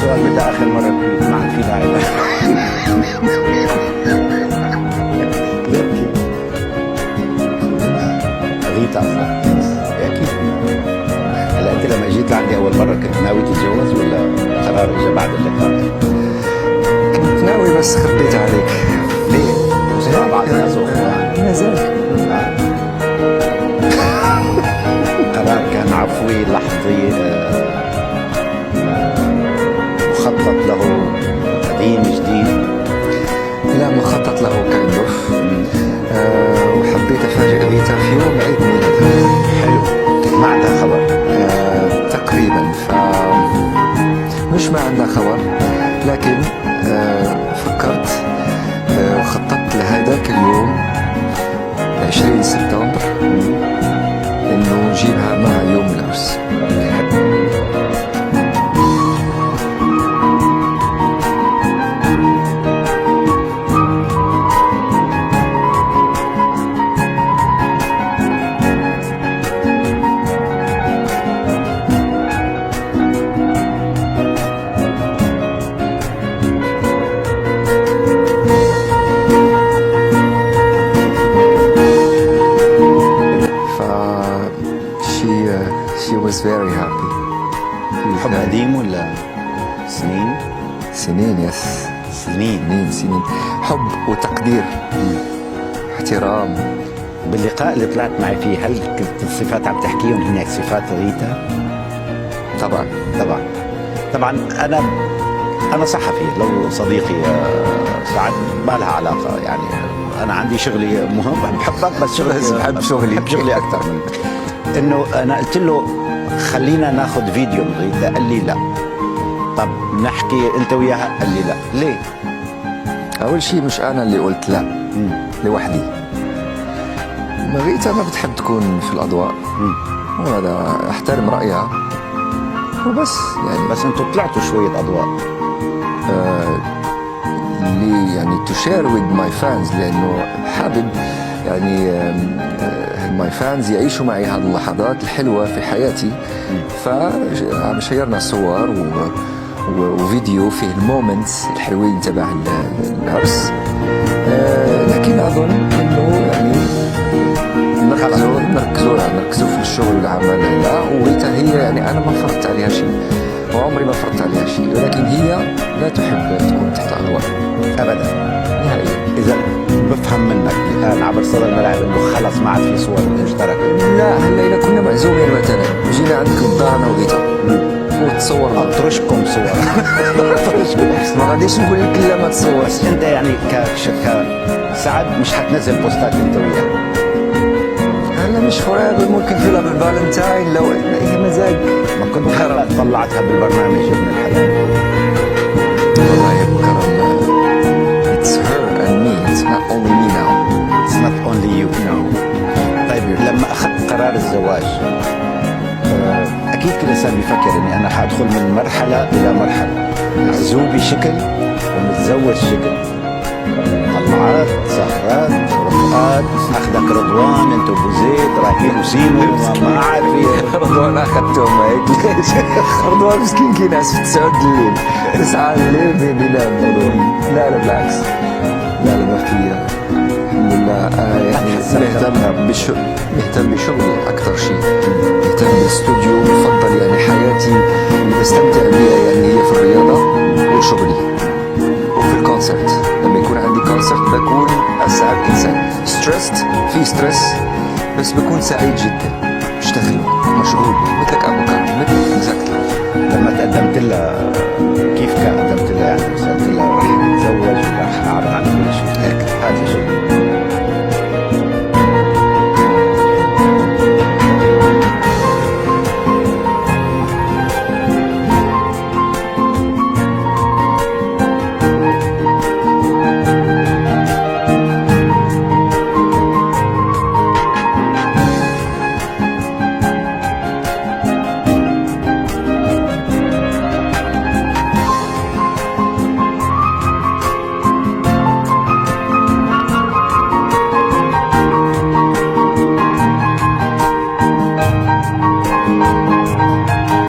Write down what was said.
السؤال بدي آخر مرة كنت معك في لاعب غيت أصلا أكيد. هلا أنت لما جيت لعندي أول مرة كنت ناوي تتجوز ولا قرار إجا بعد اللقاء؟ كنت ناوي بس خبيت عليك. ليه؟ مع بعض الناس ما زال قرار كان عفوي لحظي مخطط له قديم جديد؟ لا مخطط له كايندوف. وحبيت افاجئ غيتا في يوم عيد ميلادها. حلو. ما عندها خبر؟ تقريبا. مش ما عندها خبر، لكن فكرت وخططت لهذاك اليوم 20 سبتمبر انه نجيبها مع يوم العرس. She was very happy. حب قديم ولا سنين؟ سنين، يس. سنين حب وتقدير، احترام. باللقاء اللي طلعت معي فيه هل كنت الصفات عم تحكيهم هن صفات غيتا؟ طبعا انا صحفي، لو صديقي سعد ما لها علاقه، يعني انا عندي شغلي مهم، بحبك بس شغلي بحب شغلي اكثر من انه انا قلت له خلينا ناخذ فيديو من غيتا، قال لي لا. طب نحكي انت وياها، قال لي لا. ليه؟ اول شيء مش انا اللي قلت لا لوحدي. غيتا ما بتحب تكون في الاضواء، وهذا احترم رايها وبس. يعني بس انتوا طلعتوا شويه اضواء لي، يعني to share with my fans، لانه حابب يعني ماي فانز يعيشوا معي هذه اللحظات الحلوة في حياتي. فعم شيرنا صور وفيديو فيه المومنتس الحلوين تبع العرس. لكن أظن إنه يعني نركزوا في الشغل والعمل. لا، وغيتا هي يعني أنا ما فرضت عليها شيء وعمري ما فرضت عليها شيء، ولكن هي لا تحب تكون تحت أضواء أبدا نهائيا. إذا بفهم منك الآن عبر صدى الملاعب إنه خلص ما عاد في صور مشتركة. لا، هلا إذا كنا معزومين مثلا وجينا عندكم الدار أنا وغيتا وتصورنا، أطرشكم صور ما غاديش نقول لك لا ما تصور. بس أنت يعني كسعد مش حتنزل بوستات أنت وياه؟ هلا مش فراغ، ممكن تطلع بالفالنتاين لو هي مزاج. ما كنت هلا طلعتها بالبرنامج ابن الحلال. والله يا كرم، it's her and me, it's not only me now. It's not only you now. طيب لما أخذت قرار الزواج أكيد كل إنسان بيفكر إني أنا حأدخل من مرحلة إلى مرحلة، معزوب بشكل ومتزوج شكل، طلعات، سهرات، رفقات، أخذك رضوان، أنت وأبو زيد رايحين وسيمو ما عارف. رضوان أخذتهم هيك ليش؟ رضوان مسكين كيناس في 9 الليل 9 الليل بينام رضوان. لا بالعكس، لا ما في، الحمد لله. يعني مهتم بشغلي أكثر شيء، مهتم بالاستوديو. بفضل يعني حياتي اللي بستمتع بيها يعني هي في الرياضة وشغلي وفي الكونسرت. لما يكون عندي كونسرت بكون أسعد إنسان. في ستريس بس بكون سعيد جدا، بشتغل مشغول مثلك أبو كرم، مثلك exactly. لما تقدمت لها